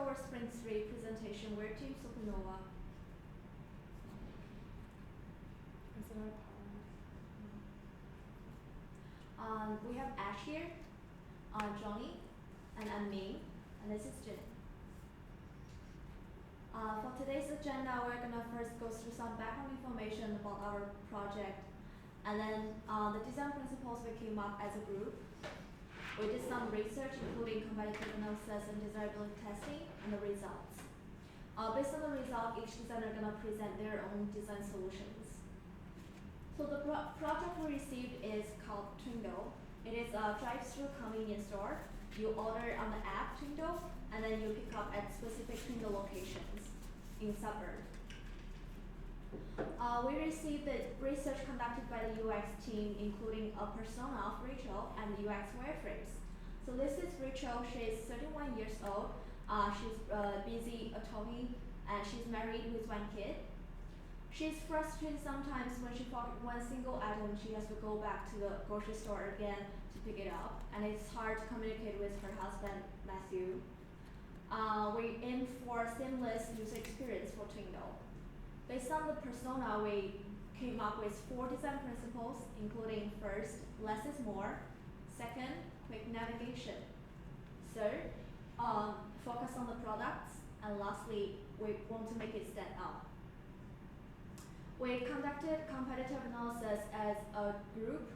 our sprint3 presentation. We're Team Supernova. Is it our power? We have Ash here, Johnny, and I'm Ming, and this is Jin. For today's agenda, we're gonna first go through some background information about our project, and then the design principles we came up as a group. We did some research, including competitive analysis and desirability testing, and the results. Based on the result, each designer gonna present their own design solutions. So the project we received is called Twingo. It is a drive-through convenience store. You order on the app Twingo, and then you pick up at specific Twingo locations in suburb. We received the research conducted by the UX team, including a persona of Rachel and the UX wireframes. So this is Rachel. She's 31 years old. She's a busy attorney, and she's married with 1 kid. She's frustrated sometimes when she forgets one single item, she has to go back to the grocery store again to pick it up, and it's hard to communicate with her husband, Matthew. We aim for a seamless user experience for Twingo. Based on the persona, we came up with 4 design principles, including first, less is more; second, quick navigation; third, focus on the products; and lastly, we want to make it stand out. We conducted competitive analysis as a group,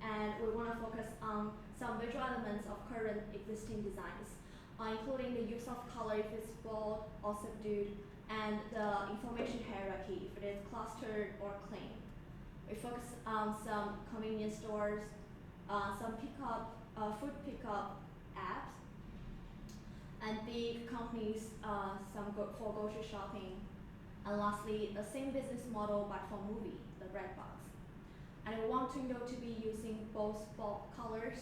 and we want to focus on some visual elements of current existing designs, including the use of color if it's bold or subdued, and the information hierarchy if it is clustered or clean. We focus on some convenience stores, some food pickup apps, and big companies, for grocery shopping. And lastly, the same business model but for movie, the red box. And we want Twingo to be using both bold colors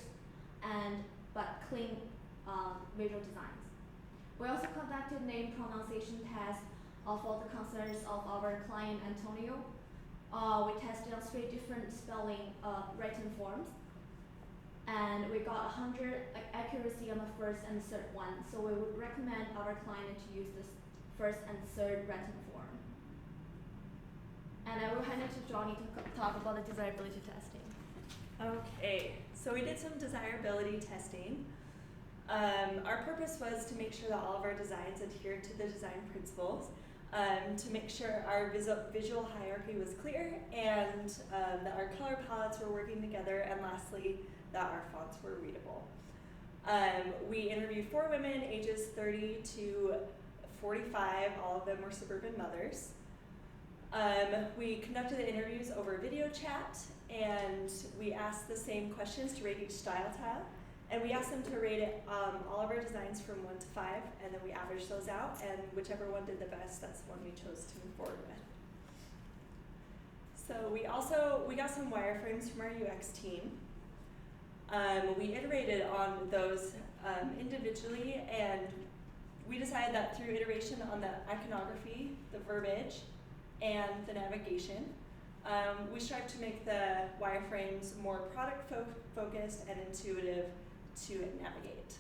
but clean visual designs. We also conducted name pronunciation tests for the concerns of our client Antonio. We tested on 3 different spelling written forms, and we got 100 accuracy on the first and third one. So we would recommend our client to use this first and third written form. And I will hand it to Johnny to talk about the desirability testing. Okay, so we did some desirability testing. Our purpose was to make sure that all of our designs adhered to the design principles, to make sure our visual hierarchy was clear, and that our color palettes were working together, and lastly, that our fonts were readable. We interviewed 4 women ages 30 to 45, all of them were suburban mothers. We conducted the interviews over video chat, and we asked the same questions to rate each style tile. And we asked them to rate all of our designs from 1 to 5, and then we averaged those out, and whichever one did the best, that's the one we chose to move forward with. So we got some wireframes from our UX team. We iterated on those individually, and we decided that through iteration on the iconography, the verbiage, and the navigation, we strive to make the wireframes more product focused and intuitive to navigate.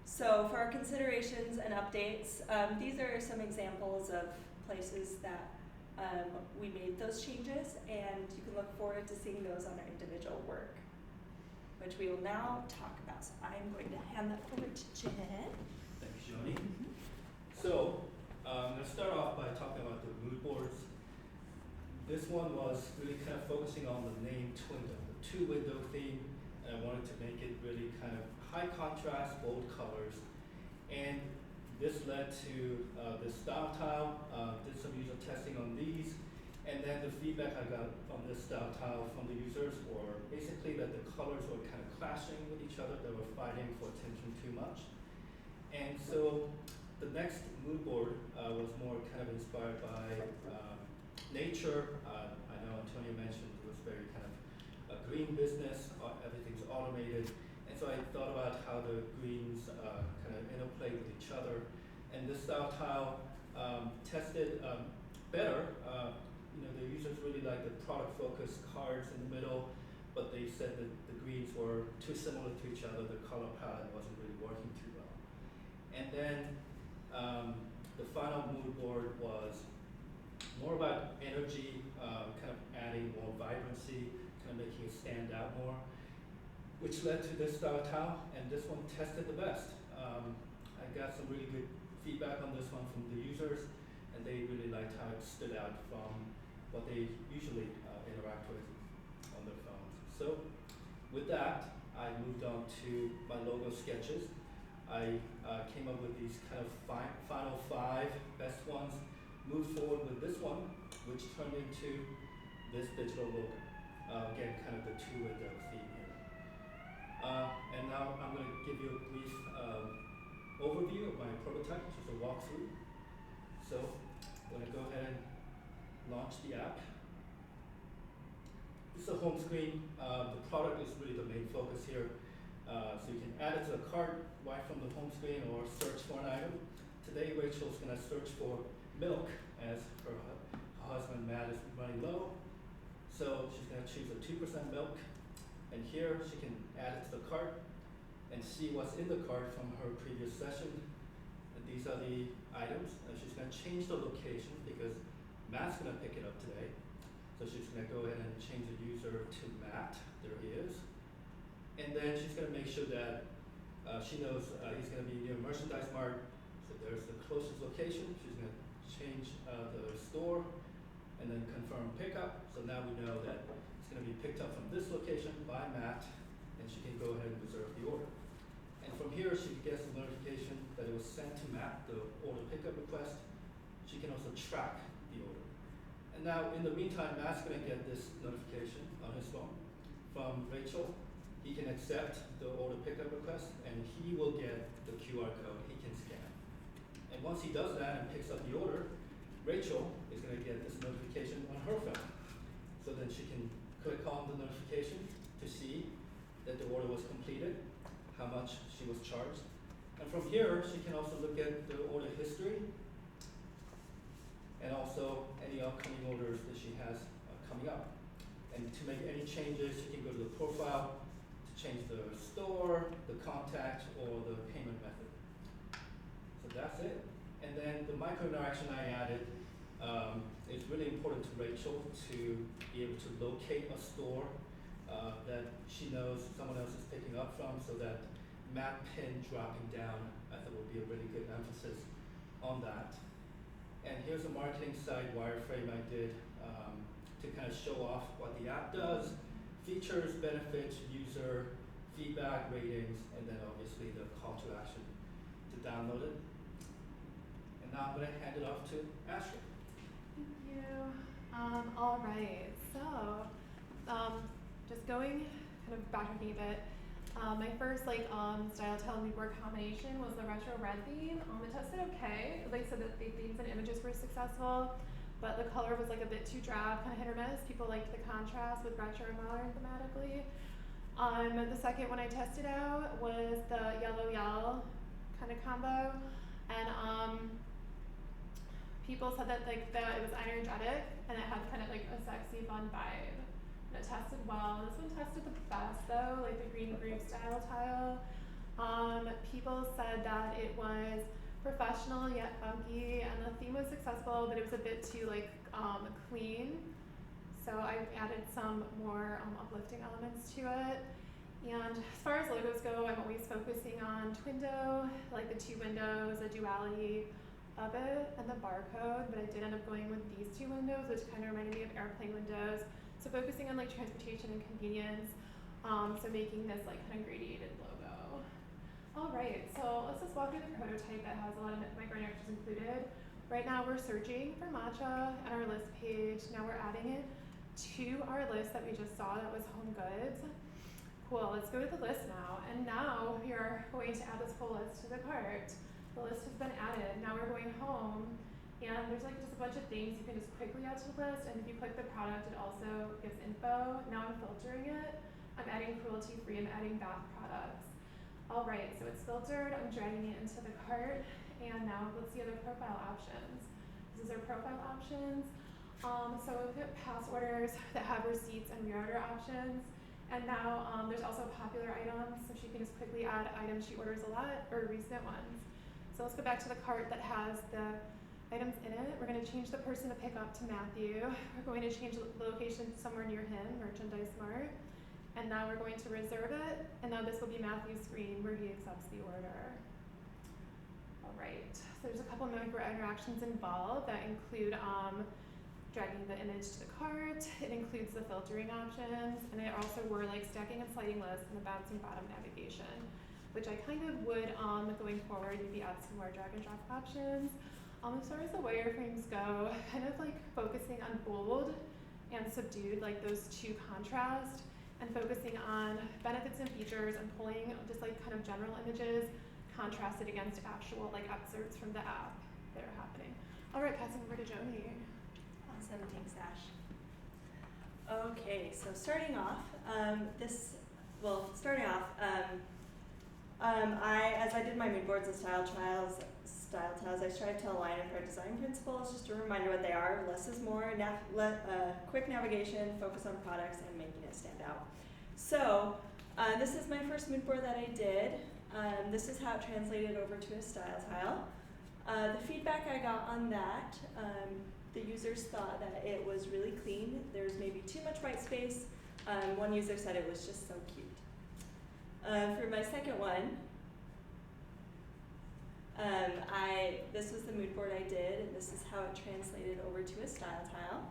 So for our considerations and updates, these are some examples of places that we made those changes, and you can look forward to seeing those on our individual work, which we will now talk about. So I'm going to hand that over to Jen. Thanks, Johnny. So I'm going to start off by talking about the mood boards. This one was really kind of focusing on the name Twingo, the 2-window theme, and I wanted to make it really kind of high contrast, bold colors. And this led to the style tile, did some user testing on these, and then the feedback I got on this style tile from the users were basically that the colors were kind of clashing with each other, they were fighting for attention too much. And so the next mood board was more kind of inspired by nature. I know Antonio mentioned it was very kind of a green business, everything's automated. And so I thought about how the greens kind of interplay with each other. And this style tile tested better. The users really liked the product-focused cards in the middle, but they said that the greens were too similar to each other. The color palette wasn't really working too well. And then the final mood board was more about energy, kind of adding more vibrancy, kind of making it stand out more, which led to this style towel, and this one tested the best. I got some really good feedback on this one from the users, and they really liked how it stood out from what they usually interact with on their phones. So with that, I moved on to my logo sketches. I came up with these kind of final 5 best ones, moved forward with this one, which turned into this digital logo. Again, kind of the 2-window theme here. And now I'm going to give you a brief overview of my prototype, just a walkthrough. So I'm going to go ahead and launch the app. This is a home screen. The product is really the main focus here. So you can add it to the cart right from the home screen or search for an item. Today Rachel's going to search for milk as her husband Matt is running low. So she's going to choose a 2% milk. And here she can add it to the cart and see what's in the cart from her previous session. And these are the items. And she's going to change the location because Matt's going to pick it up today. So she's going to go ahead and change the user to Matt. There he is. And then she's going to make sure that she knows he's going to be near Merchandise Mart. So there's the closest location. She's going to change the store and then confirm pickup. So now we know that it's going to be picked up from this location by Matt, and she can go ahead and reserve the order. And from here, she gets the notification that it was sent to Matt, the order pickup request. She can also track the order. And now, in the meantime, Matt's going to get this notification on his phone from Rachel. He can accept the order pickup request, and he will get the QR code he can scan. And once he does that and picks up the order, Rachel is going to get this notification on her phone. So then she can click on the notification to see that the order was completed, how much she was charged. And from here, she can also look at the order history and also any upcoming orders that she has coming up. And to make any changes, she can go to the profile to change the store, the contact, or the payment method. So that's it. And then the micro interaction I added is really important to Rachel to be able to locate a store that she knows someone else is picking up from, so that map pin dropping down, I thought would be a really good emphasis on that. And here's a marketing site wireframe I did to kind of show off what the app does, features, benefits, user, feedback, ratings, and then obviously the call to action to download it. And now I'm going to hand it off to Ashley. Thank you. All right, so just going kind of backtracking a bit. My first style tell mood board combination was the retro red theme. It tested okay. Like I said, that the themes and images were successful, but the color was like a bit too drab, kind of hit or miss. People liked the contrast with retro and modern thematically. The second one I tested out was the yellow kind of combo, and people said that it was energetic and it had kind of like a sexy, fun vibe. And it tested well. This one tested the best though, like the green groove style tile. People said that it was professional yet funky, and the theme was successful, but it was a bit too clean. So I added some more uplifting elements to it. And as far as logos go, I'm always focusing on Twindo, like the 2 windows, the duality of it, and the barcode, but I did end up going with these 2 windows, which kind of reminded me of airplane windows. So focusing on transportation and convenience, so making this kind of gradiated logo. All right, so let's just walk through the prototype that has a lot of micro interactions included. Right now we're searching for matcha on our list page. Now we're adding it to our list that we just saw that was home goods. Cool, let's go to the list now. And now we are going to add this whole list to the cart. The list has been added. Now we're going home, and there's just a bunch of things you can just quickly add to the list. And if you click the product, it also gives info. Now I'm filtering it. I'm adding cruelty-free. I'm adding bath products. All right, so it's filtered. I'm dragging it into the cart. And now let's see other profile options. This is our profile options. So we've got past orders that have receipts and reorder options. And now there's also popular items, so she can just quickly add items she orders a lot or recent ones. So let's go back to the cart that has the items in it. We're going to change the person to pick up to Matthew. We're going to change the location somewhere near him, Merchandise Mart. And now we're going to reserve it. And now this will be Matthew's screen where he accepts the order. All right, so there's a couple micro interactions involved that include dragging the image to the cart. It includes the filtering options. And there also were like stacking and sliding lists and the bouncing bottom navigation, which I kind of would, going forward, maybe add some more drag and drop options. As far as the wireframes go, kind of like focusing on bold and subdued, like those two contrast, and focusing on benefits and features and pulling just like kind of general images contrasted against actual like excerpts from the app that are happening. All right, passing over to Joni. Awesome, thanks, Ash. Okay, so starting off, as I did my mood boards and style tiles, I tried to align with our design principles. Just a reminder what they are: less is more, quick navigation, focus on products, and making it stand out. So this is my first mood board that I did. This is how it translated over to a style tile. The feedback I got on that, the users thought that it was really clean. There's maybe too much white space. One user said it was just so cute. For my second one, this was the mood board I did, and this is how it translated over to a style tile.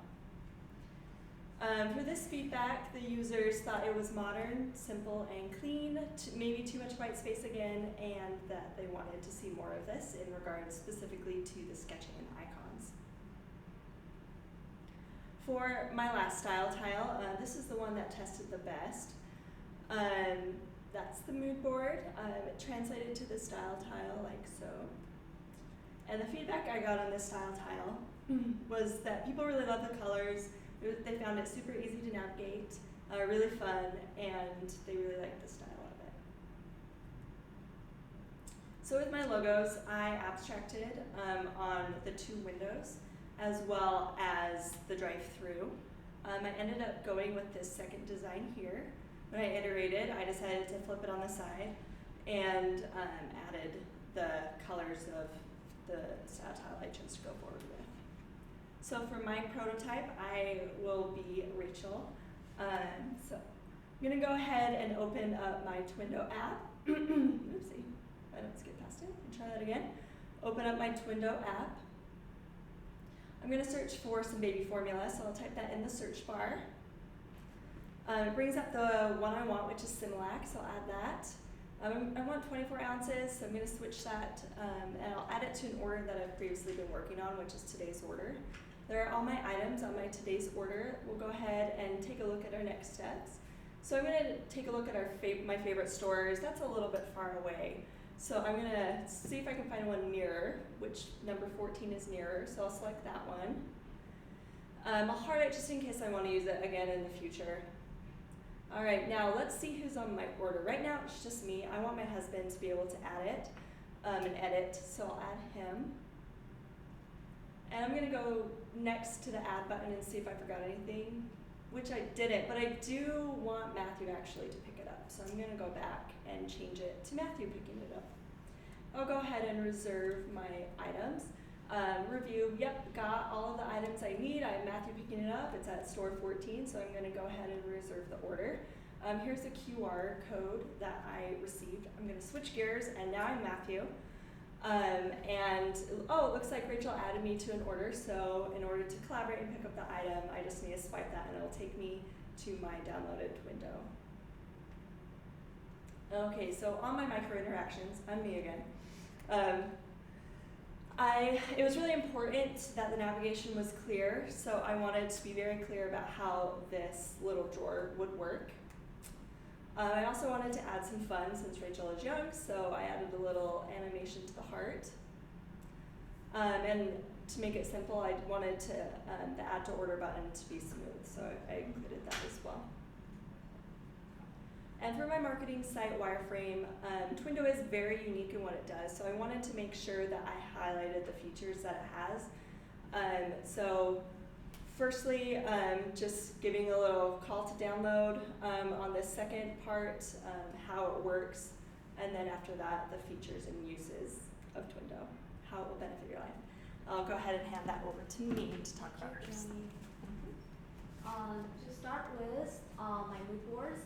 For this feedback, the users thought it was modern, simple, and clean, maybe too much white space again, and that they wanted to see more of this in regards specifically to the sketching and icons. For my last style tile, this is the one that tested the best. That's the mood board. It translated to the style tile like so. And the feedback I got on this style tile was that people really love the colors. They found it super easy to navigate, really fun, and they really liked the style of it. So with my logos, I abstracted on the two windows as well as the drive-through. I ended up going with this second design here. When I iterated, I decided to flip it on the side and added the colors of the style tile I chose to go forward with. So for my prototype, I will be Rachel. So I'm gonna go ahead and open up my Twindo app. Oopsie, I don't skip past it. I'll try that again. Open up my Twindo app. I'm gonna search for some baby formula, so I'll type that in the search bar. It brings up the one I want, which is Similac, so I'll add that. I want 24 ounces, so I'm going to switch that, and I'll add it to an order that I've previously been working on, which is today's order. There are all my items on my today's order. We'll go ahead and take a look at our next steps. So I'm going to take a look at my favorite stores. That's a little bit far away. So I'm going to see if I can find one nearer, which number 14 is nearer, so I'll select that one. I'll heart it just in case I want to use it again in the future. All right, now let's see who's on my order. Right now it's just me. I want my husband to be able to add it and edit, so I'll add him. And I'm going to go next to the add button and see if I forgot anything, which I didn't, but I do want Matthew actually to pick it up. So I'm going to go back and change it to Matthew picking it up. I'll go ahead and reserve my items. Review, yep, got all of the items I need. I have Matthew picking it up. It's at store 14, so I'm going to go ahead and reserve the order. Here's the QR code that I received. I'm going to switch gears, and now I'm Matthew. It looks like Rachel added me to an order, so in order to collaborate and pick up the item, I just need to swipe that, and it'll take me to my downloaded window. Okay, so on my micro interactions, I'm me again. It was really important that the navigation was clear, so I wanted to be very clear about how this little drawer would work. I also wanted to add some fun since Rachel is young, so I added a little animation to the heart. And to make it simple, I wanted the add to order button to be smooth, so I included that as well. And for my marketing site wireframe, Twindo is very unique in what it does, so I wanted to make sure that I highlighted the features that it has. So firstly, just giving a little call to download on the second part, how it works, and then after that, the features and uses. of Twindo, how it will benefit your life. I'll go ahead and hand that over to me to talk about first. To start with, my mood boards.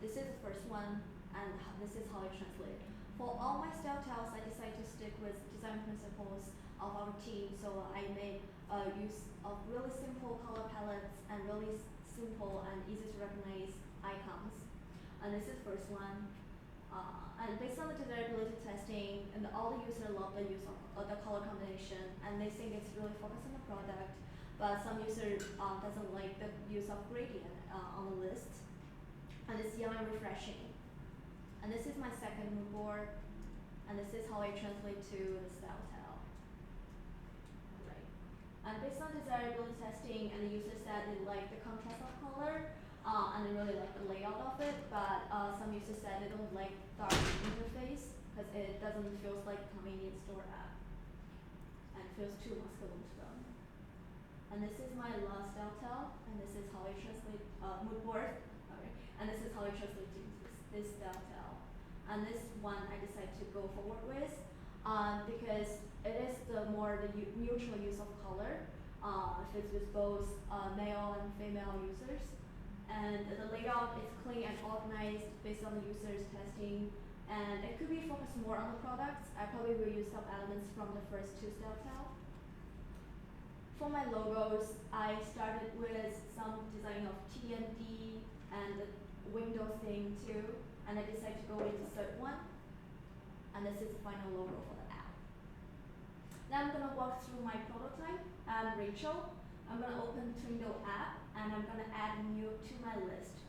This is the first one, and this is how I translate. For all my style tiles, I decided to stick with design principles of our team. So I made use of really simple color palettes and really simple and easy to recognize icons. And this is the first one. And based on the desirability testing, and all the users love the use of the color combination, and they think it's really focused on the product. But some user doesn't like the use of gradient on the list, and it's young and refreshing. And this is my second mood board, and this is how I translate to the style tile. Right. And based on desirability testing, and the user said they like the contrast of color, and they really like the layout of it, but some users said they don't like the interface because it doesn't feel like convenience store app, and feels too masculine to them. And this is my last style tile, and this is how I translate mood board. Okay. And this is how I translate to this style tile. And this one I decided to go forward with because it is the neutral use of color. Fits with both male and female users. And the layout is clean and organized based on the user's testing. And it could be focused more on the products. I probably will use some elements from the first two style tile. For my logos, I started with some design of TND and the window thing too, and I decided to go with the third one. And this is the final logo for the app. Now I'm gonna walk through my prototype. I'm Rachel. I'm gonna open Twindo app, and I'm gonna add Nuke to my list.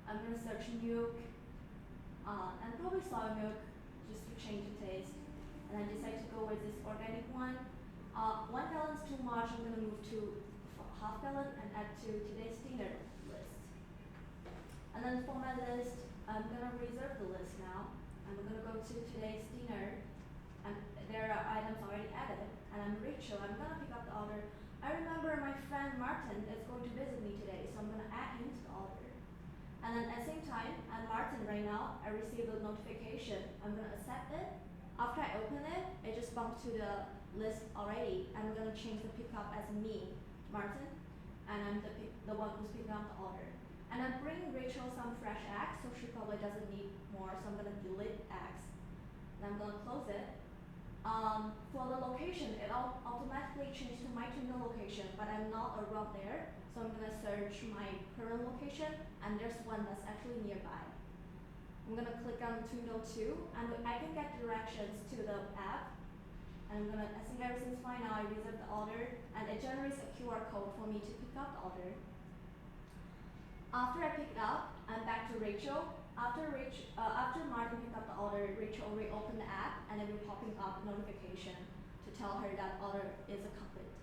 I'm gonna search Nuke, and probably soy milk, just to change the taste. And I decided to go with this organic one. 1 gallon is too much. I'm gonna move to half gallon and add to today's dinner list. And then for my list, I'm gonna reserve the list now. I'm gonna go to today's dinner, and there are items already added. And I'm Rachel. I'm gonna pick up the order. I remember my friend Martin is going to visit me today, so I'm gonna add him to the order. And then at the same time, I'm Martin right now. I received a notification. I'm gonna accept it. After I open it, it just bumped to the list already. I'm gonna change the pickup as me, Martin, and I'm the one who's picking up the order. And I'm bringing Rachel some fresh eggs, so she probably doesn't need more, so I'm gonna delete eggs. And I'm gonna close it. For the location, it automatically changed to my Twindo location, but I'm not around there, so I'm gonna search my current location, and there's one that's actually nearby. I'm gonna click on Twindo 2, and I can get directions to the app. And I think everything's fine now. I reserve the order, and it generates a QR code for me to pick up the order. After I pick it up, I'm back to Rachel. After Martin picked up the order, Rachel reopened the app, and it will popping up notification to tell her that order is complete.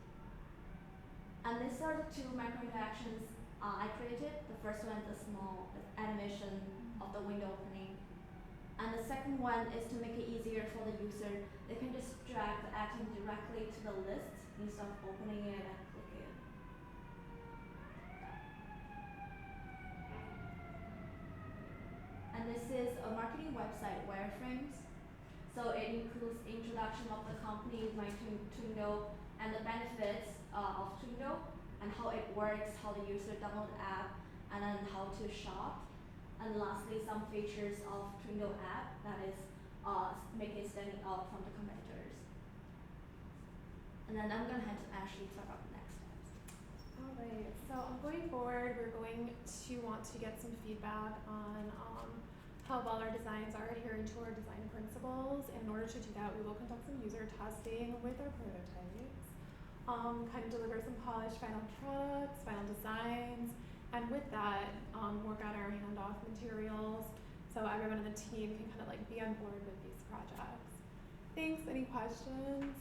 And these are the two micro interactions I created. The first one is a small animation of the window opening. And the second one is to make it easier for the user. They can just drag the item directly to the list instead of opening it and clicking it. And this is a marketing website, Wireframes. So it includes introduction of the company, my Twindo, and the benefits of Twindo, and how it works, how the user download the app, and then how to shop. And lastly, some features of Twindo app that is making it standing out from the competitors. And then I'm gonna hand to Ashley to talk about the next steps. Alright, so going forward, we're going to want to get some feedback on how well our designs are adhering to our design principles. And in order to do that, we will conduct some user testing with our prototypes, kind of deliver some polished final products, final designs, and with that, work out our handoff materials so everyone on the team can kind of like be on board with these projects. Thanks. Any questions?